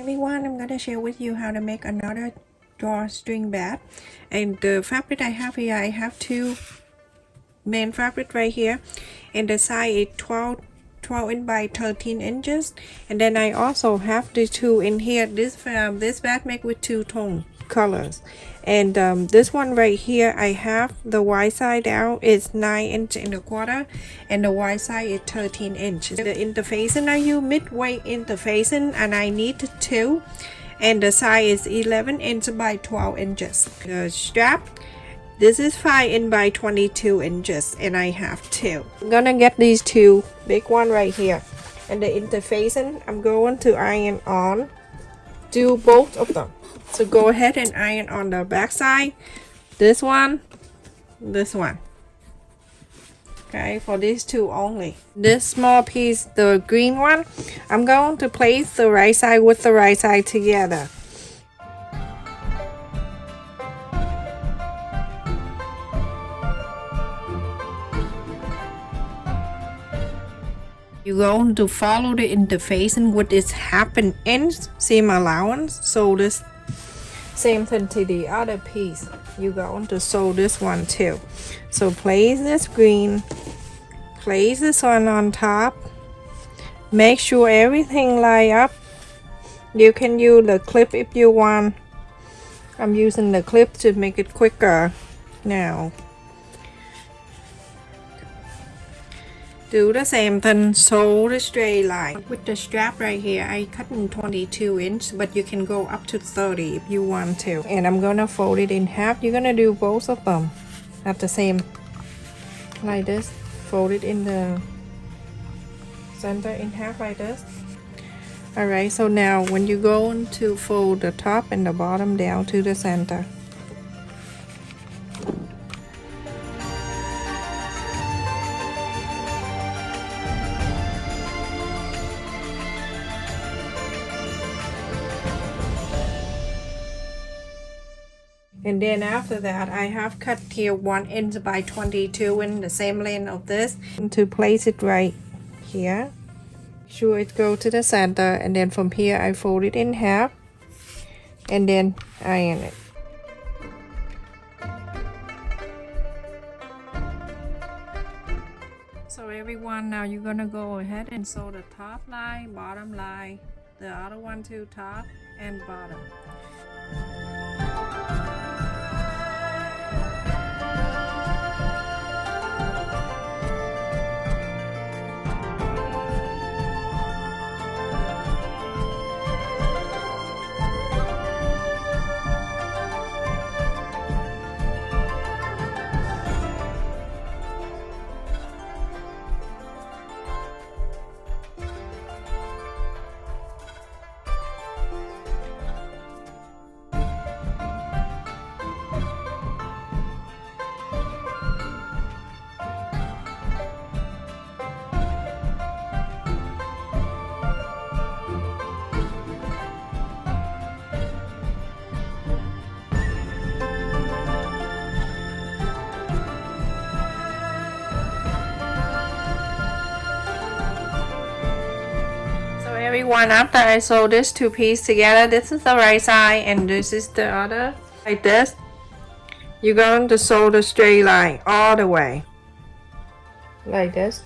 everyone, I'm gonna share with you how to make another drawstring bag. And the fabric I have here, I have two main fabric right here, and the size is 12 inch by 13 inches. And then I also have the two in here. This bag made with two tone colors, and this one right here, I have the wide side down is 9 inch and a quarter, and the wide side is 13 inches. The interfacing I use midweight interfacing, and I need two, and the size is 11 inch by 12 inches. The strap, this is 5 inch by 22 inches, and I have two. I'm gonna get these two big one right here, and the interfacing I'm going to iron on, do both of them. So go ahead and iron on the back side, this one, okay, for these two only. This small piece, the green one, I'm going to place the right side with the right side together. You're going to follow the interfacing with its half an inch seam allowance. So this same thing to the other piece. You're going to sew this one too. So place this green, place this one on top. Make sure everything line up. You can use the clip if you want. I'm using the clip to make it quicker now. Do the same thing, sew the straight line. With the strap right here, I cut in 22 inch, but you can go up to 30 if you want to. And I'm gonna fold it in half. You're gonna do both of them at the same, like this. Fold it in the center in half like this. Alright, so now when you go to fold the top and the bottom down to the center. And then after that, I have cut here 1 inch by 22 in the same length of this, and to place it right here. Sure it go to the center, and then from here I fold it in half and then iron it. So everyone, now you're gonna go ahead and sew the top line, bottom line, the other one to top and bottom. Everyone, after I sew this two pieces together, this is the right side and this is the other, like this. You're going to sew the straight line all the way, like this.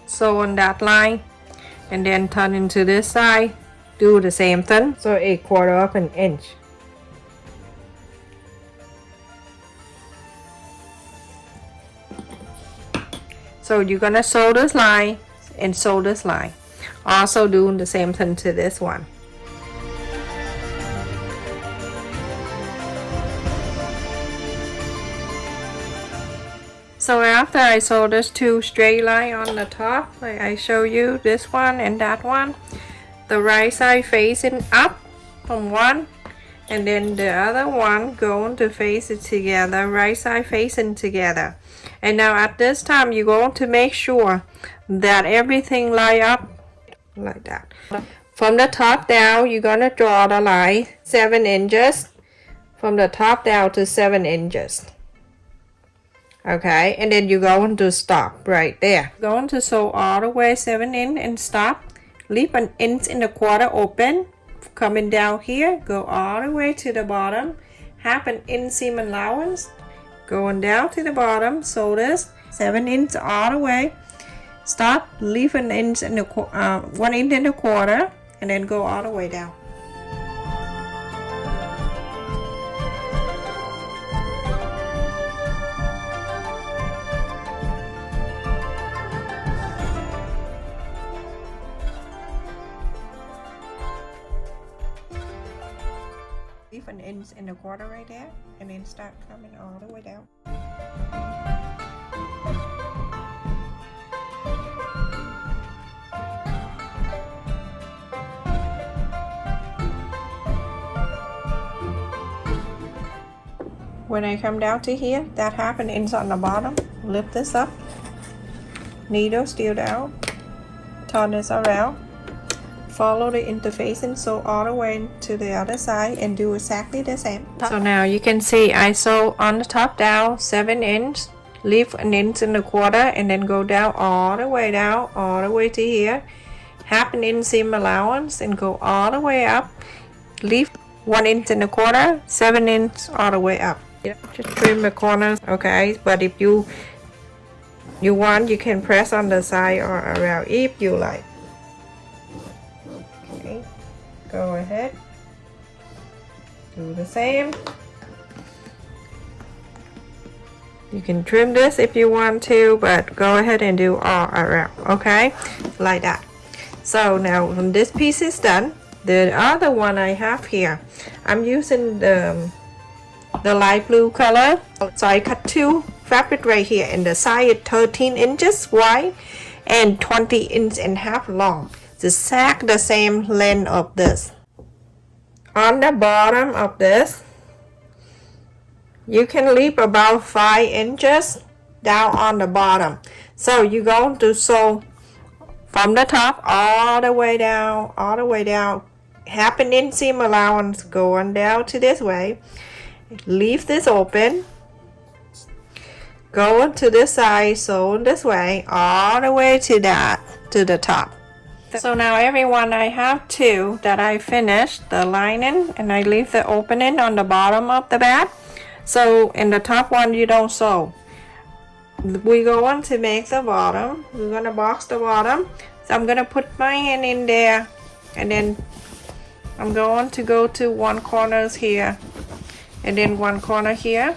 Sew on that line, and then turn into this side. Do the same thing. So 1/4 of an inch. So you're gonna sew this line and sew this line. Also doing the same thing to this one. So after I sew this two straight line on the top, like I show you this one and that one, the right side facing up from one, and then the other one going to face it together, right side facing together. And now at this time, you're going to make sure that everything line up like that. From the top down, you're going to draw the line 7 inches. From the top down to 7 inches. Okay, and then you're going to stop right there. Going to sew all the way 7 in and stop. leave an 1.25 inch open, coming down here, go all the way to the bottom, 1/2 inch seam allowance, going down to the bottom, sew this 7 inch all the way, stop, leave an 1 inch and a quarter, and then go all the way down. Leave an 1.25 inch right there, and then start coming all the way down. When I come down to here, that 1/2 inch on the bottom, lift this up, needle still down, turn this around, follow the interface and sew all the way to the other side and do exactly the same. So now you can see I sew on the top down 7 inch, leave an 1.25 inch, and then go down all the way down, all the way to here, 1/2 inch seam allowance, and go all the way up, leave 1.25 inch, 7 inch all the way up. Just trim the corners, okay? But if you want, you can press on the side or around if you like. Okay, go ahead, do the same. You can trim this if you want to, but go ahead and do all around, okay? Like that. So now when this piece is done, the other one I have here, I'm using the light blue color, so I cut 2 fabric right here, and the size is 13 inches wide and 20 inch and half long, exact the same length of this. On the bottom of this, you can leave about 5 inches down on the bottom. So you're going to sew from the top all the way down, 1/2 inch seam allowance going down to this way. Leave this open, go to this side, sew this way all the way to the top. So now everyone, I have 2 that I finished the lining, and I leave the opening on the bottom of the bat. So in the top one you don't sew. We're going to make the bottom, we're going to box the bottom. So I'm going to put my hand in there, and then I'm going to go to one corner here, and then one corner here.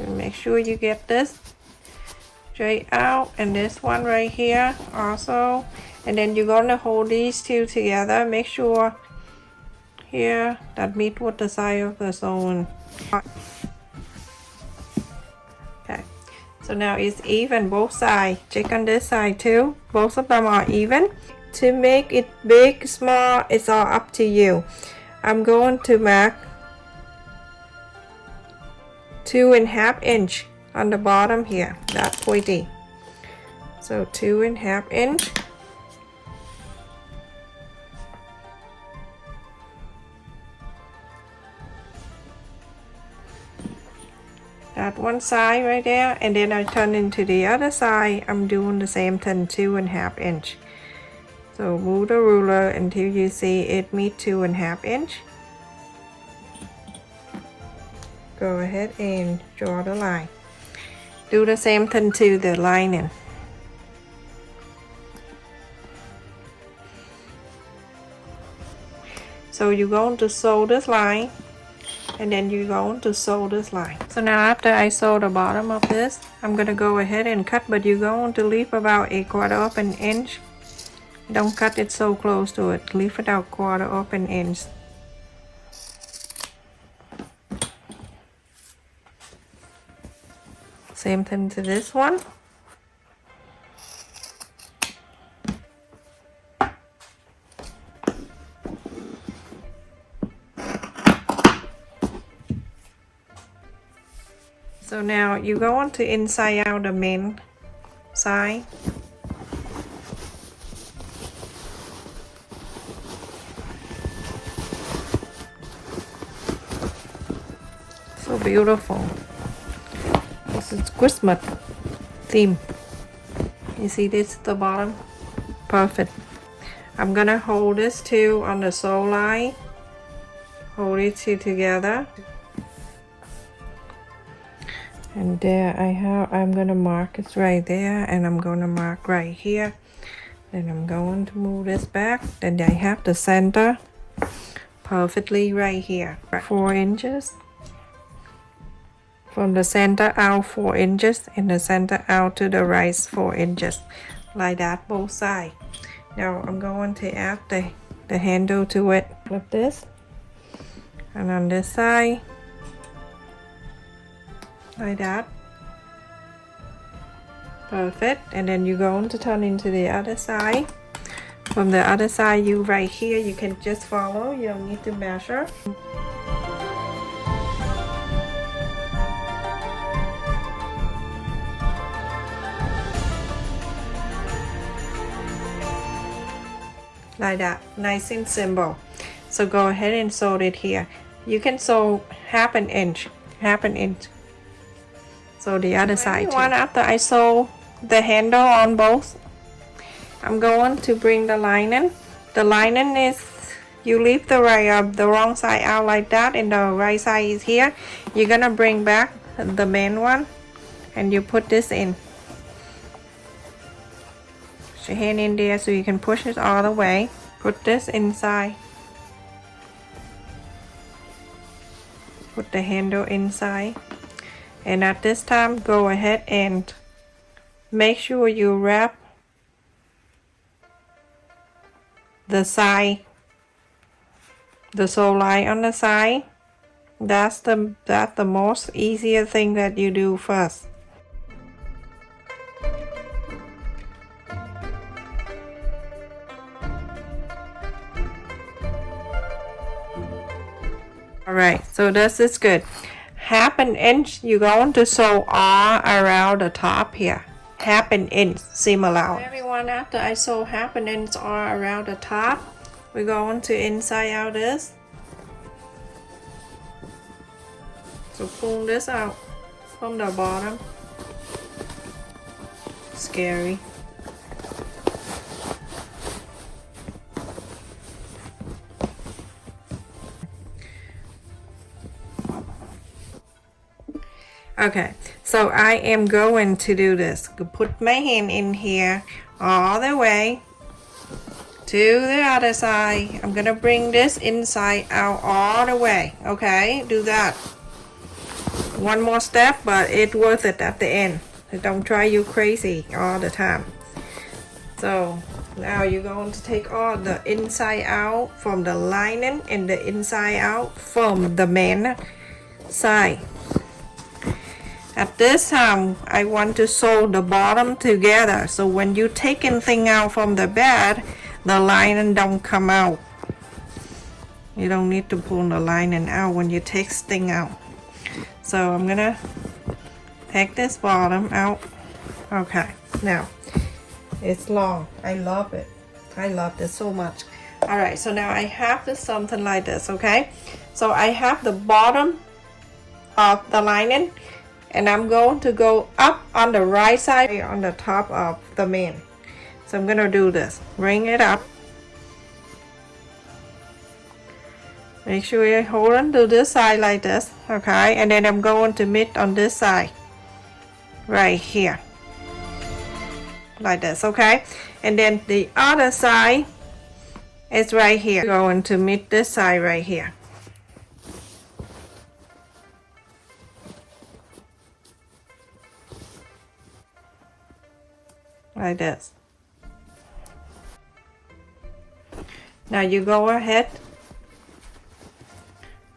Make sure you get this straight out, and this one right here also, and then you're going to hold these 2 together. Make sure here that meet with the side of the sewing. Okay, so now it's even both sides. Check on this side too, both of them are even. To make it big, small, it's all up to you. I'm going to mark 2.5 inch on the bottom here, that pointy. So 2.5 inch. That one side right there, and then I turn into the other side. I'm doing the same thing, 2.5 inch. So move the ruler until you see it meet 2.5 inch. Go ahead and draw the line. Do the same thing to the lining. So you're going to sew this line, and then you're going to sew this line. So now after I sew the bottom of this, I'm going to go ahead and cut, but you're going to leave about 1/4 inch. Don't cut it so close to it, leave it out 1/4 inch. Same thing to this one. So now you go on to inside out the main side. So beautiful. This is Christmas theme. You see this at the bottom? Perfect. I'm gonna hold this two on the sole line. Hold it two together. And there I'm gonna mark it right there, and I'm gonna mark right here. Then I'm going to move this back. Then I have the center perfectly right here. 4 inches. From the center out 4 inches, and the center out to the right 4 inches. Like that both sides. Now I'm going to add the handle to it. Flip this. And on this side. Like that. Perfect. And then you're going to turn into the other side. From the other side, you right here, you can just follow. You don't need to measure. Like that, nice and simple. So go ahead and sew it here. You can sew half an inch. So the other side too. After I sew the handle on both, I'm going to bring the lining. The lining is, you leave the wrong side out like that, and the right side is here. You're gonna bring back the main one, and you put this in. Put your hand in there so you can push it all the way. Put this inside. Put the handle inside. And at this time, go ahead and make sure you wrap the side, the sole line on the side. That's the most easier thing that you do first. Alright, so this is good. Half an inch, you're going to sew all around the top here. Half an inch, seam allowance. Everyone, after I sew half an inch all around the top, we're going to inside out this. So pull this out from the bottom. Scary. Okay, so I am going to do this. Put my hand in here all the way to the other side. I'm gonna bring this inside out all the way. Okay, do that. One more step, but it's worth it at the end. Don't drive you crazy all the time. So now you're going to take all the inside out from the lining and the inside out from the main side. At this time, I want to sew the bottom together, so when you take anything out from the bed, the lining don't come out. You don't need to pull the lining out when you take thing out. So I'm gonna take this bottom out. Okay, now it's long. I love it. I love this so much. All right, so now I have this something like this. Okay, so I have the bottom of the lining, and I'm going to go up on the right side on the top of the main. So I'm gonna do this. Bring it up. Make sure you hold on to this side like this, okay? And then I'm going to meet on this side, right here, like this, okay? And then the other side is right here. Going to meet this side right here. Like this. Now you go ahead,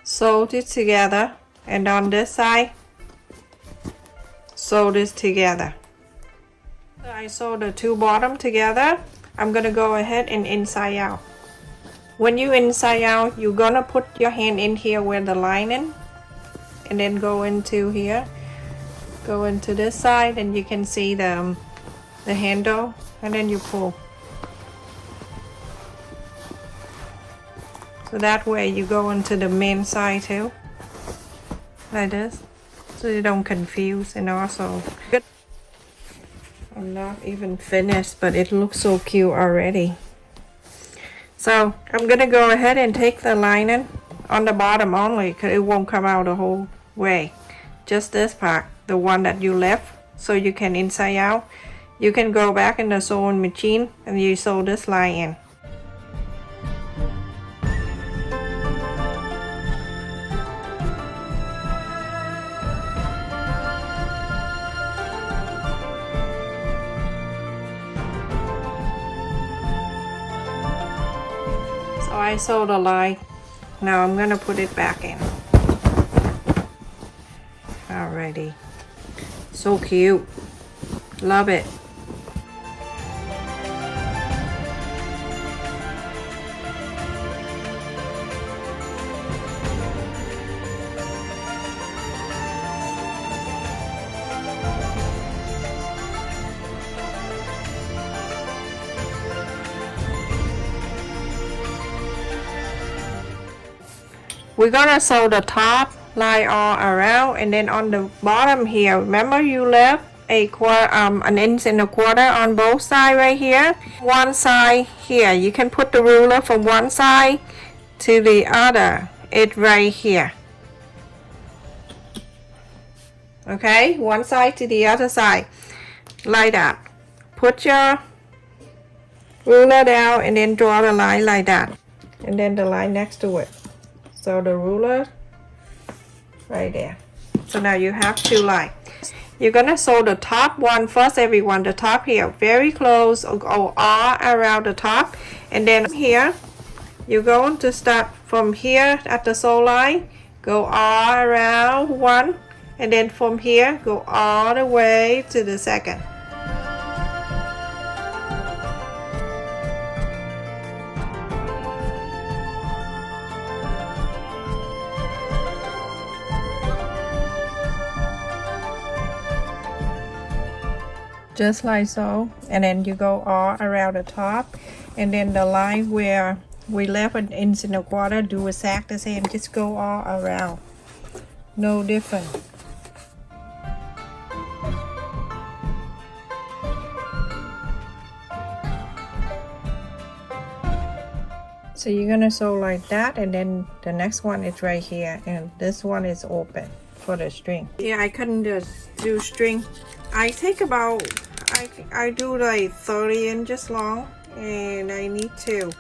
sew it together, and on this side, sew this together. So I sew the two bottom together. I'm gonna go ahead and inside out. When you inside out, you're gonna put your hand in here where the lining, and then go into here, go into this side, and you can see the handle, and then you pull. So that way you go into the main side too, like this, so you don't confuse. And also good. I'm not even finished, but it looks so cute already. So I'm gonna go ahead and take the lining on the bottom only, because it won't come out the whole way. Just this part, the one that you left, so you can inside out. You can go back in the sewing machine and you sew this line in. So I sewed the line. Now I'm gonna put it back in. Alrighty. So cute. Love it. We're gonna sew the top line all around, and then on the bottom here, remember you left a an inch and a quarter on both sides right here. One side here, you can put the ruler from one side to the other. It's right here. Okay, one side to the other side, like that. Put your ruler down and then draw the line like that, and then the line next to it. So the ruler right there. So now you have two lines. You're gonna sew the top one first, everyone. The top here, very close, go all around the top, and then here you're going to start from here at the sew line, go all around one, and then from here go all the way to the second. Just like so, and then you go all around the top, and then the line where we left an inch and a quarter, do exactly the same, just go all around, no different. So you're gonna sew like that, and then the next one is right here, and this one is open for the string. Yeah, I couldn't just do string. I take about, I do like 30 inches long, and I need to.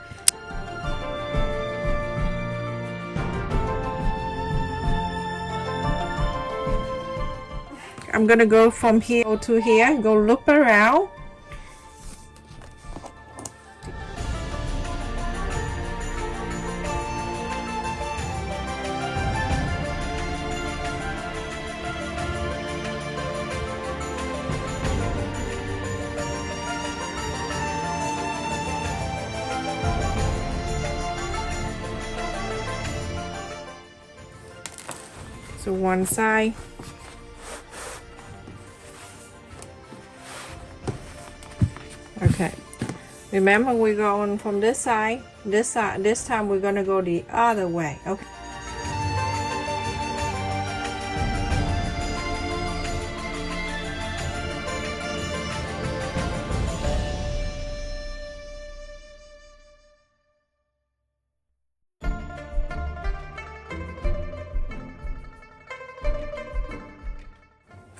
I'm gonna go from here to here, go loop around. So one side. Okay. Remember, we're going from this side. This time we're gonna go the other way. Okay.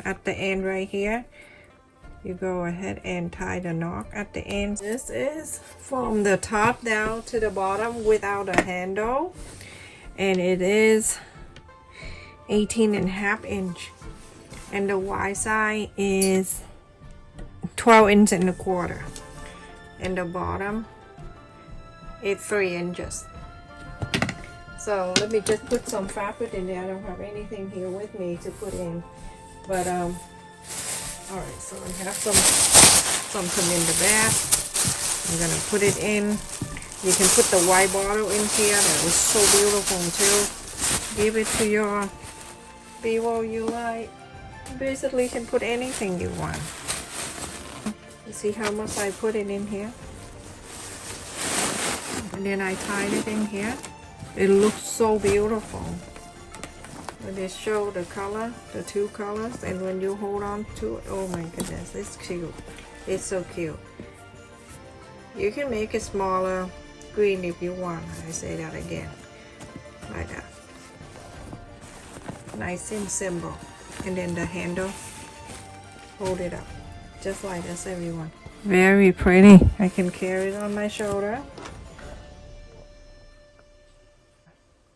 At the end right here, you go ahead and tie the knot at the end. This is from the top down to the bottom without a handle, and it is 18.5 inch, and the wide side is 12 inch and a quarter, and the bottom is 3 inches. So let me just put some fabric in there. I don't have anything here with me to put in. But all right, so I have something in the bag. I'm gonna put it in. You can put the white bottle in here. That was so beautiful too. Give it to your people you like. Basically, you can put anything you want. You see how much I put it in here? And then I tied it in here. It looks so beautiful. When they show the color, the two colors, and when you hold on to it, oh my goodness, it's cute. It's so cute. You can make it smaller green if you want. I say that again, like that. Nice and simple. And then the handle, hold it up just like this, everyone. Very pretty. I can carry it on my shoulder.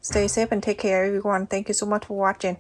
Stay safe and take care, everyone. Thank you so much for watching.